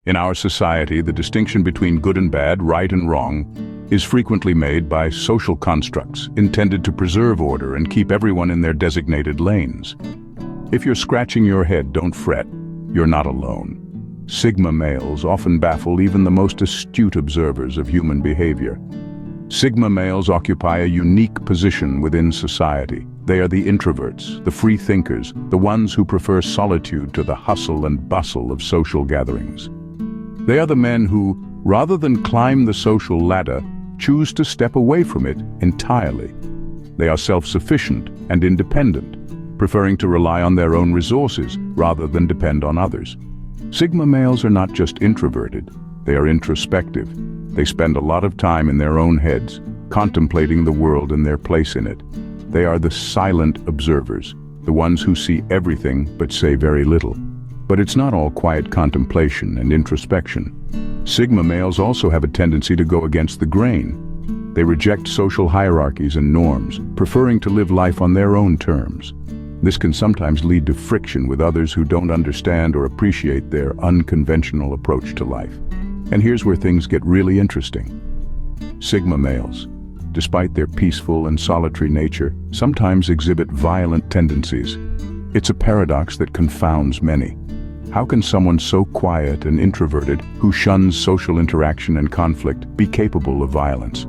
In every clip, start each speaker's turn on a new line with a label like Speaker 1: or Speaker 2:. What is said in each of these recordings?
Speaker 1: In our society, the distinction between good and bad, right and wrong, is frequently made by social constructs intended to preserve order and keep everyone in their designated lanes. If you're scratching your head, don't fret. You're not alone. Sigma males often baffle even the most astute observers of human behavior. Sigma males occupy a unique position within society. They are the introverts, the free thinkers, the ones who prefer solitude to the hustle and bustle of social gatherings. They are the men who, rather than climb the social ladder, choose to step away from it entirely. They are self-sufficient and independent, preferring to rely on their own resources rather than depend on others. Sigma males are not just introverted, they are introspective. They spend a lot of time in their own heads, contemplating the world and their place in it. They are the silent observers, the ones who see everything but say very little. But it's not all quiet contemplation and introspection. Sigma males also have a tendency to go against the grain. They reject social hierarchies and norms, preferring to live life on their own terms. This can sometimes lead to friction with others who don't understand or appreciate their unconventional approach to life. And here's where things get really interesting. Sigma males, despite their peaceful and solitary nature, sometimes exhibit violent tendencies. It's a paradox that confounds many. How can someone so quiet and introverted, who shuns social interaction and conflict, be capable of violence?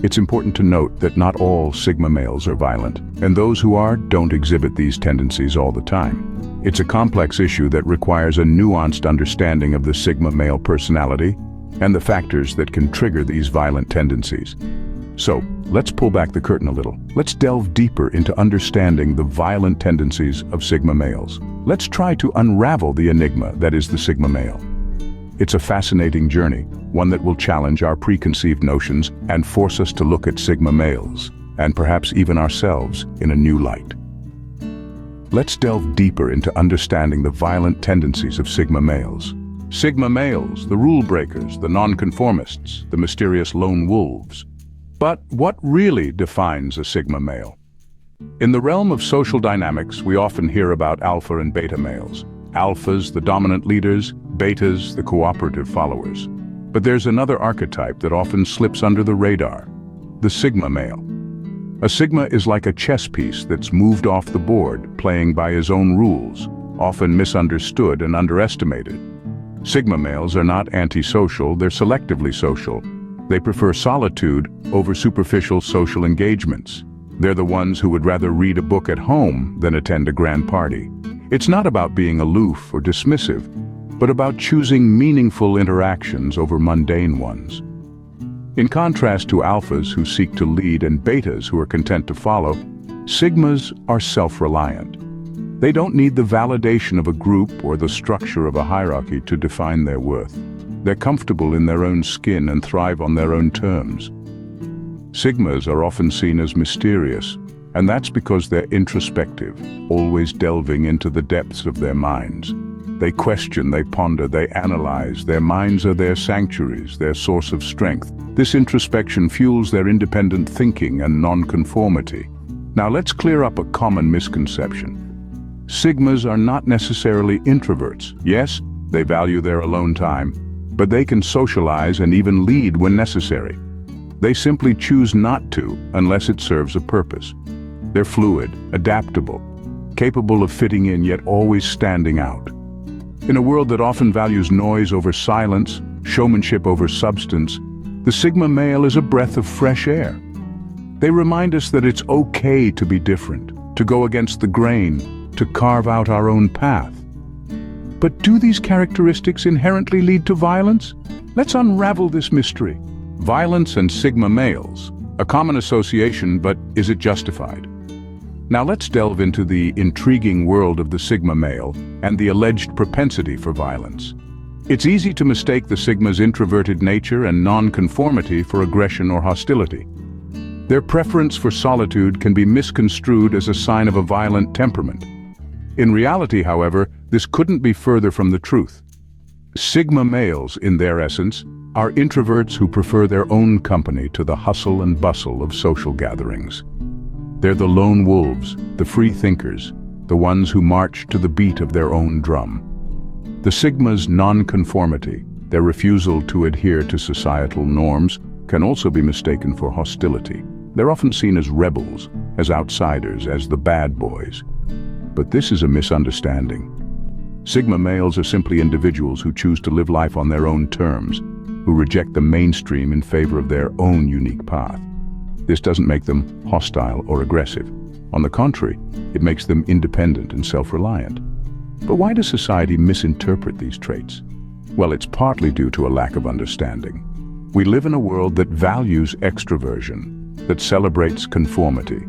Speaker 1: It's important to note that not all Sigma males are violent, and those who are don't exhibit these tendencies all the time. It's a complex issue that requires a nuanced understanding of the Sigma male personality and the factors that can trigger these violent tendencies. So, let's pull back the curtain a little. Let's delve deeper into understanding the violent tendencies of Sigma males. Let's try to unravel the enigma that is the Sigma male. It's a fascinating journey, one that will challenge our preconceived notions and force us to look at Sigma males, and perhaps even ourselves, in a new light. Let's delve deeper into understanding the violent tendencies of Sigma males. Sigma males, the rule breakers, the nonconformists, the mysterious lone wolves. But what really defines a Sigma male? In the realm of social dynamics, we often hear about alpha and beta males. Alphas, the dominant leaders, betas, the cooperative followers. But there's another archetype that often slips under the radar, the Sigma male. A Sigma is like a chess piece that's moved off the board, playing by his own rules, often misunderstood and underestimated. Sigma males are not antisocial, they're selectively social. They prefer solitude over superficial social engagements. They're the ones who would rather read a book at home than attend a grand party. It's not about being aloof or dismissive, but about choosing meaningful interactions over mundane ones. In contrast to alphas who seek to lead and betas who are content to follow, Sigmas are self-reliant. They don't need the validation of a group or the structure of a hierarchy to define their worth. They're comfortable in their own skin and thrive on their own terms. Sigmas are often seen as mysterious, and that's because they're introspective, always delving into the depths of their minds. They question, they ponder, they analyze. Their minds are their sanctuaries, their source of strength. This introspection fuels their independent thinking and nonconformity. Now let's clear up a common misconception. Sigmas are not necessarily introverts. Yes, they value their alone time, but they can socialize and even lead when necessary. They simply choose not to unless it serves a purpose. They're fluid, adaptable, capable of fitting in yet always standing out. In a world that often values noise over silence, showmanship over substance, the Sigma male is a breath of fresh air. They remind us that it's okay to be different, to go against the grain, to carve out our own path. But do these characteristics inherently lead to violence? Let's unravel this mystery. Violence and Sigma males, a common association, but is it justified? Now let's delve into the intriguing world of the Sigma male and the alleged propensity for violence. It's easy to mistake the Sigma's introverted nature and non-conformity for aggression or hostility. Their preference for solitude can be misconstrued as a sign of a violent temperament. In reality, however, this couldn't be further from the truth. Sigma males, in their essence, are introverts who prefer their own company to the hustle and bustle of social gatherings. They're the lone wolves, the free thinkers, the ones who march to the beat of their own drum. The Sigma's non-conformity, their refusal to adhere to societal norms, can also be mistaken for hostility. They're often seen as rebels, as outsiders, as the bad boys. But this is a misunderstanding. Sigma males are simply individuals who choose to live life on their own terms, who reject the mainstream in favor of their own unique path. This doesn't make them hostile or aggressive. On the contrary, it makes them independent and self-reliant. But why does society misinterpret these traits? Well, it's partly due to a lack of understanding. We live in a world that values extroversion, that celebrates conformity.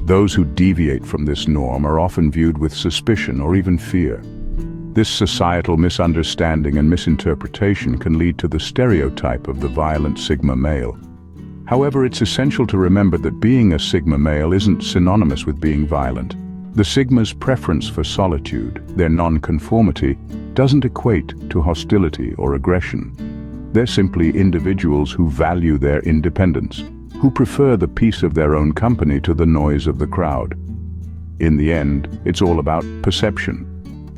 Speaker 1: Those who deviate from this norm are often viewed with suspicion or even fear. This societal misunderstanding and misinterpretation can lead to the stereotype of the violent Sigma male. However, it's essential to remember that being a Sigma male isn't synonymous with being violent. The Sigma's preference for solitude, their non-conformity, doesn't equate to hostility or aggression. They're simply individuals who value their independence, who prefer the peace of their own company to the noise of the crowd. In the end, it's all about perception.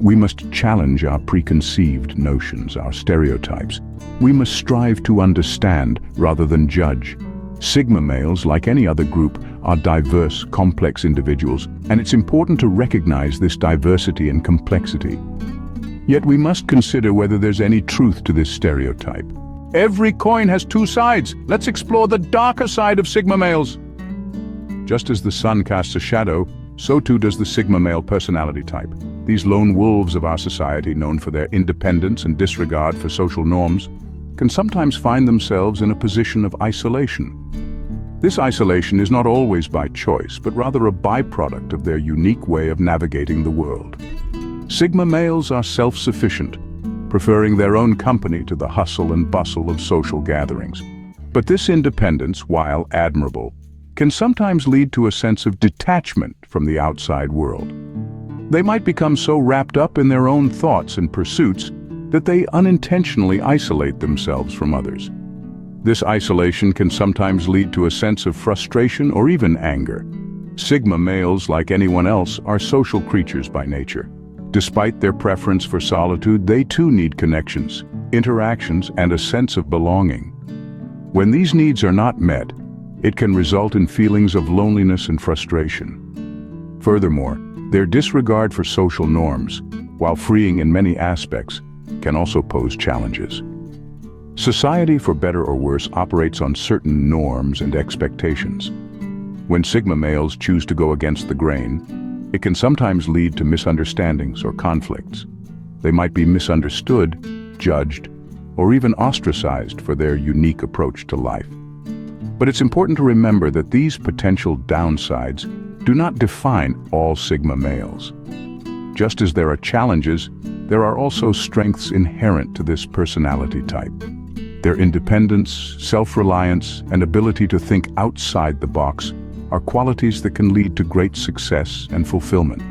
Speaker 1: We must challenge our preconceived notions, our stereotypes. We must strive to understand rather than judge. Sigma males, like any other group, are diverse, complex individuals, and it's important to recognize this diversity and complexity. Yet we must consider whether there's any truth to this stereotype. Every coin has two sides. Let's explore the darker side of Sigma males. Just as the sun casts a shadow, so too does the Sigma male personality type. These lone wolves of our society, known for their independence and disregard for social norms, can sometimes find themselves in a position of isolation. This isolation is not always by choice, but rather a byproduct of their unique way of navigating the world. Sigma males are self-sufficient, preferring their own company to the hustle and bustle of social gatherings. But this independence, while admirable, can sometimes lead to a sense of detachment from the outside world. They might become so wrapped up in their own thoughts and pursuits that they unintentionally isolate themselves from others. This isolation can sometimes lead to a sense of frustration or even anger. Sigma males, like anyone else, are social creatures by nature. Despite their preference for solitude, they too need connections, interactions, and a sense of belonging. When these needs are not met, it can result in feelings of loneliness and frustration. Furthermore, their disregard for social norms, while freeing in many aspects, can also pose challenges. Society, for better or worse, operates on certain norms and expectations. When Sigma males choose to go against the grain, it can sometimes lead to misunderstandings or conflicts. They might be misunderstood, judged, or even ostracized for their unique approach to life. But it's important to remember that these potential downsides do not define all Sigma males. Just as there are challenges, there are also strengths inherent to this personality type. Their independence, self-reliance, and ability to think outside the box are qualities that can lead to great success and fulfillment.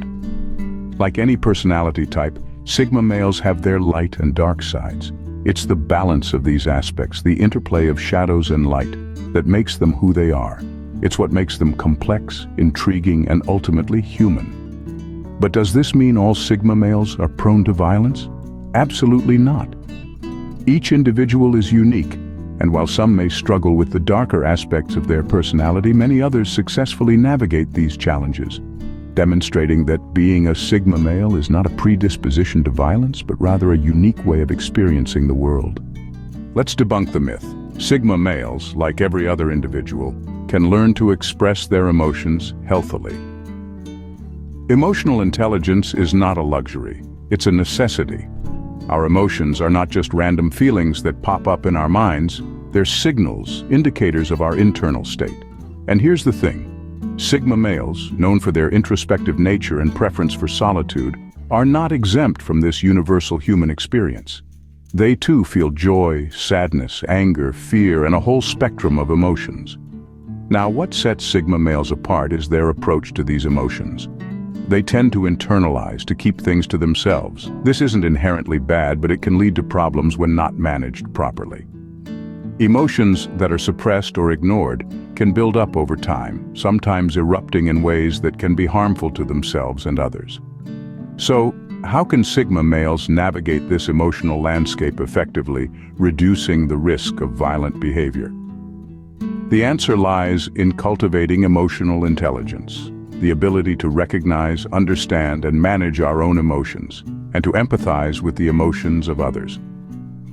Speaker 1: Like any personality type, Sigma males have their light and dark sides. It's the balance of these aspects, the interplay of shadows and light, that makes them who they are. It's what makes them complex, intriguing, and ultimately human. But does this mean all Sigma males are prone to violence? Absolutely not. Each individual is unique, and while some may struggle with the darker aspects of their personality, many others successfully navigate these challenges, demonstrating that being a Sigma male is not a predisposition to violence, but rather a unique way of experiencing the world. Let's debunk the myth. Sigma males, like every other individual, can learn to express their emotions healthily. Emotional intelligence is not a luxury, it's a necessity. Our emotions are not just random feelings that pop up in our minds, they're signals, indicators of our internal state. And here's the thing, Sigma males, known for their introspective nature and preference for solitude, are not exempt from this universal human experience. They too feel joy, sadness, anger, fear, and a whole spectrum of emotions. Now, what sets Sigma males apart is their approach to these emotions. They tend to internalize, to keep things to themselves. This isn't inherently bad, but it can lead to problems when not managed properly. Emotions that are suppressed or ignored can build up over time, sometimes erupting in ways that can be harmful to themselves and others. So, how can Sigma males navigate this emotional landscape effectively, reducing the risk of violent behavior? The answer lies in cultivating emotional intelligence, the ability to recognize, understand, and manage our own emotions, and to empathize with the emotions of others.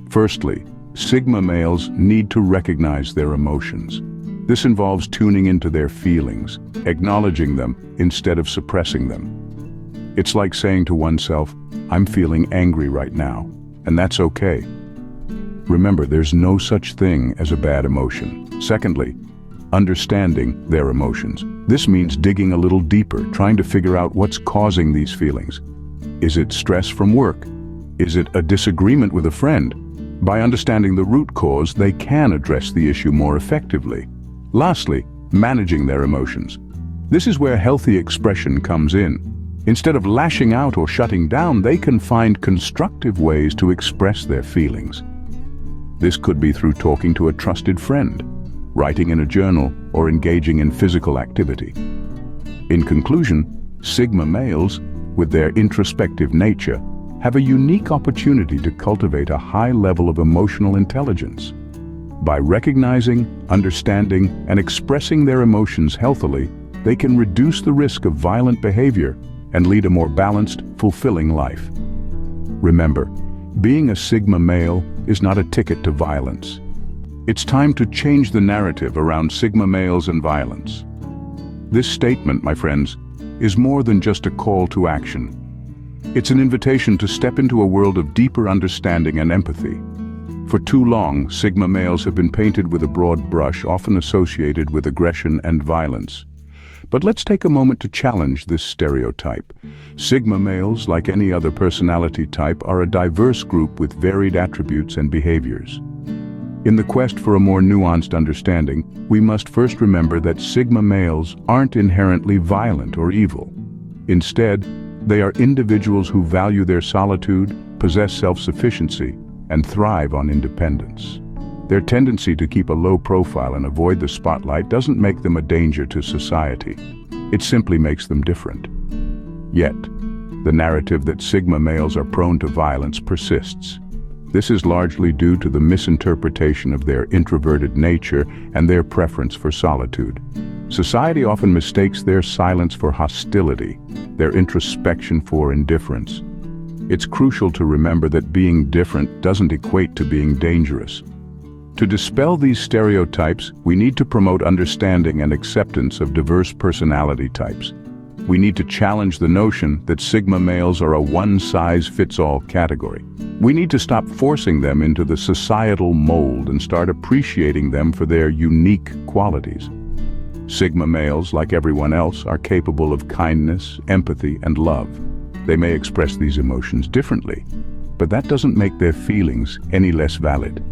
Speaker 1: Firstly, Sigma males need to recognize their emotions. This involves tuning into their feelings, acknowledging them instead of suppressing them. It's like saying to oneself, "I'm feeling angry right now, and that's okay." Remember, there's no such thing as a bad emotion. Secondly, understanding their emotions. This means digging a little deeper, trying to figure out what's causing these feelings. Is it stress from work? Is it a disagreement with a friend? By understanding the root cause, they can address the issue more effectively. Lastly, managing their emotions. This is where healthy expression comes in. Instead of lashing out or shutting down, they can find constructive ways to express their feelings. This could be through talking to a trusted friend, writing in a journal, or engaging in physical activity. In conclusion, Sigma males, with their introspective nature, have a unique opportunity to cultivate a high level of emotional intelligence. By recognizing, understanding, and expressing their emotions healthily, they can reduce the risk of violent behavior and lead a more balanced, fulfilling life. Remember, being a Sigma male is not a ticket to violence. It's time to change the narrative around Sigma males and violence. This statement, my friends, is more than just a call to action. It's an invitation to step into a world of deeper understanding and empathy. For too long, Sigma males have been painted with a broad brush, often associated with aggression and violence. But let's take a moment to challenge this stereotype. Sigma males, like any other personality type, are a diverse group with varied attributes and behaviors. In the quest for a more nuanced understanding, we must first remember that Sigma males aren't inherently violent or evil. Instead, they are individuals who value their solitude, possess self-sufficiency, and thrive on independence. Their tendency to keep a low profile and avoid the spotlight doesn't make them a danger to society. It simply makes them different. Yet, the narrative that Sigma males are prone to violence persists. This is largely due to the misinterpretation of their introverted nature and their preference for solitude. Society often mistakes their silence for hostility, their introspection for indifference. It's crucial to remember that being different doesn't equate to being dangerous. To dispel these stereotypes, we need to promote understanding and acceptance of diverse personality types. We need to challenge the notion that Sigma males are a one-size-fits-all category. We need to stop forcing them into the societal mold and start appreciating them for their unique qualities. Sigma males, like everyone else, are capable of kindness, empathy, and love. They may express these emotions differently, but that doesn't make their feelings any less valid.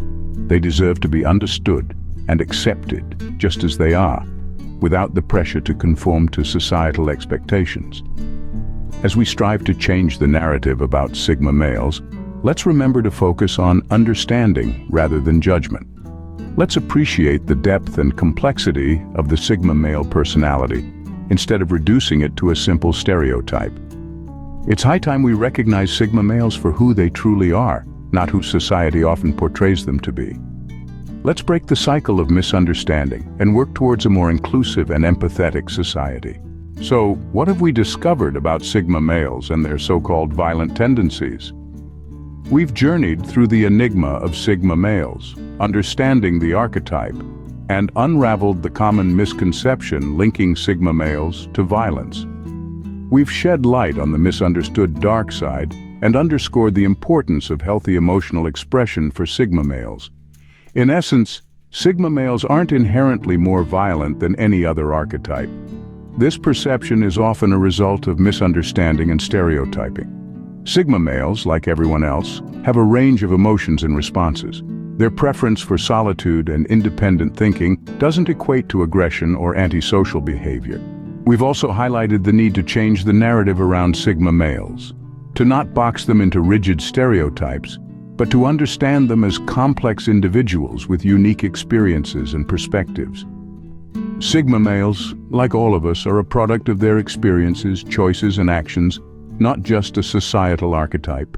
Speaker 1: They deserve to be understood and accepted just as they are, without the pressure to conform to societal expectations. As we strive to change the narrative about Sigma males, let's remember to focus on understanding rather than judgment. Let's appreciate the depth and complexity of the Sigma male personality, instead of reducing it to a simple stereotype. It's high time we recognize Sigma males for who they truly are, not who society often portrays them to be. Let's break the cycle of misunderstanding and work towards a more inclusive and empathetic society. So, what have we discovered about Sigma males and their so-called violent tendencies? We've journeyed through the enigma of Sigma males, understanding the archetype, and unraveled the common misconception linking Sigma males to violence. We've shed light on the misunderstood dark side and underscored the importance of healthy emotional expression for Sigma males. In essence, Sigma males aren't inherently more violent than any other archetype. This perception is often a result of misunderstanding and stereotyping. Sigma males, like everyone else, have a range of emotions and responses. Their preference for solitude and independent thinking doesn't equate to aggression or antisocial behavior. We've also highlighted the need to change the narrative around Sigma males, to not box them into rigid stereotypes, but to understand them as complex individuals with unique experiences and perspectives. Sigma males, like all of us, are a product of their experiences, choices, and actions, not just a societal archetype.